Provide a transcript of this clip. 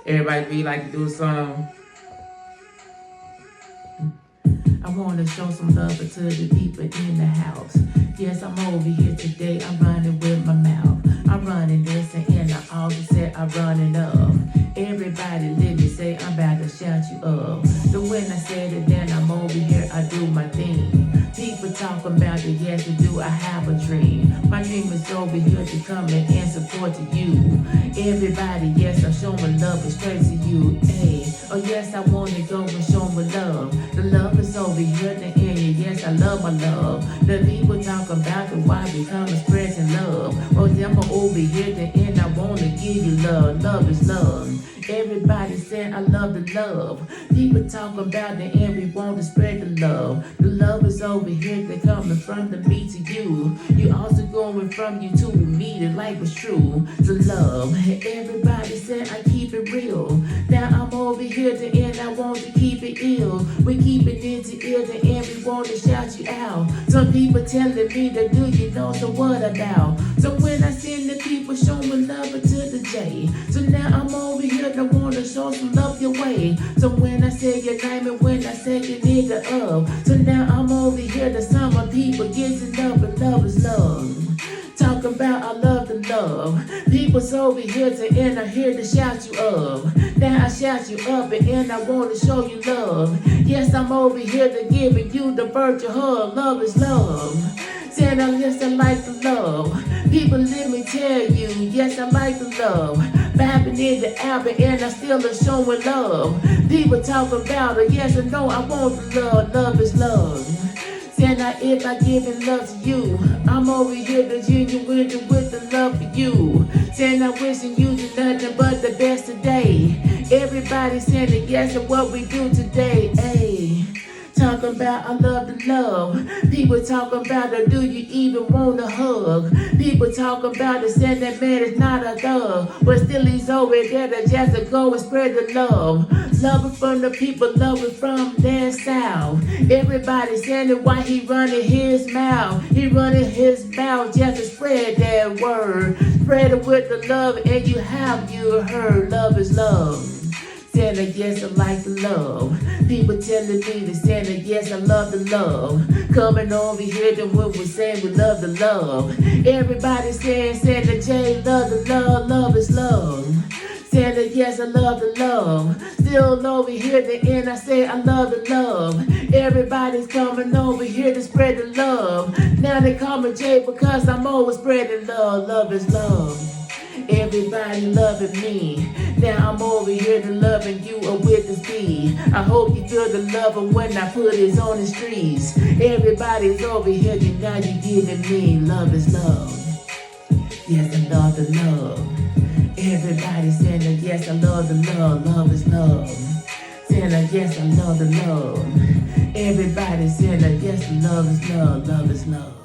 Everybody be like to do some. I want to show some love to the people in the house. Yes, I'm over here today. I'm running with my mouth. I'm running this and I always say I'm running up. Everybody let me say I'm about to shout you up. So when I said it, then I'm over here, I do my thing. People talking about the yes to do, I have a dream. My dream is over here to come in and support to you. Everybody, yes, I'm showing love and straight to you. Hey, oh yes, I want to go and show my love. The love is over here to end. Yes, I love my love. The people talk about the why we come and spreading love. Oh, them are over here to end. I want to give you love. Love is love. Everybody saying I love the love. People talk about the end, we want to spread the love. The love is over here, they coming from the me to you. You also going from you to me, the life was true. The love, everybody saying I keep it real. Now I'm over here to end, I want to keep it ill. We keep it into ill to end, we want to shout you out. Some people telling me that do you know, so what about? So when I send the people showing love to the J. So now I'm over here to want to show some love your way. So when I say your name and when I say your nigga up. So now I'm over here to some of people getting love, but love is love. Talk about I love the love. People's over here to end, I'm here to shout you up. Now I shout you up and I want to show you love. Yes, I'm over here to giving you the virtual hug. Love is love. Saying I listen like the love. People, let me tell you, yes, I like the love. Vibing in the album and I still are showing love. People talk about it, yes, I know I want the love. Love is love. Saying if I giving love to you, I'm over here to genuine with the love for you. Saying I'm wishing you do nothing but the best today. Everybody saying that yes to what we do today. Hey. Talking about I love the love. People talking about it, do you even want a hug? People talking about it, saying that man is not a thug. But still he's over there to just to go and spread the love. Love it from the people, love it from their south. Everybody saying that why he running his mouth. He running his mouth just to spread that word. Spread it with the love and you heard love is love. Saying that yes, I like the love. People telling me to saying that yes, I love the love. Coming over here to what we're saying, we love the love. Everybody saying that Jay love the love, love is love. Saying that yes, I love the love. Still over here to end, I say I love the love. Everybody's coming over here to spread the love. Now they call me Jay because I'm always spreading love. Love is love. Everybody loving me. Now I'm over here to loving you with the speed. I hope you feel the love when I put it on the streets. Everybody's over here, now you giving me love is love. Yes, I love the love. Everybody saying that yes, I love the love. Love is love. Saying that yes, I love the love. Everybody saying that yes, love is love. Love is love.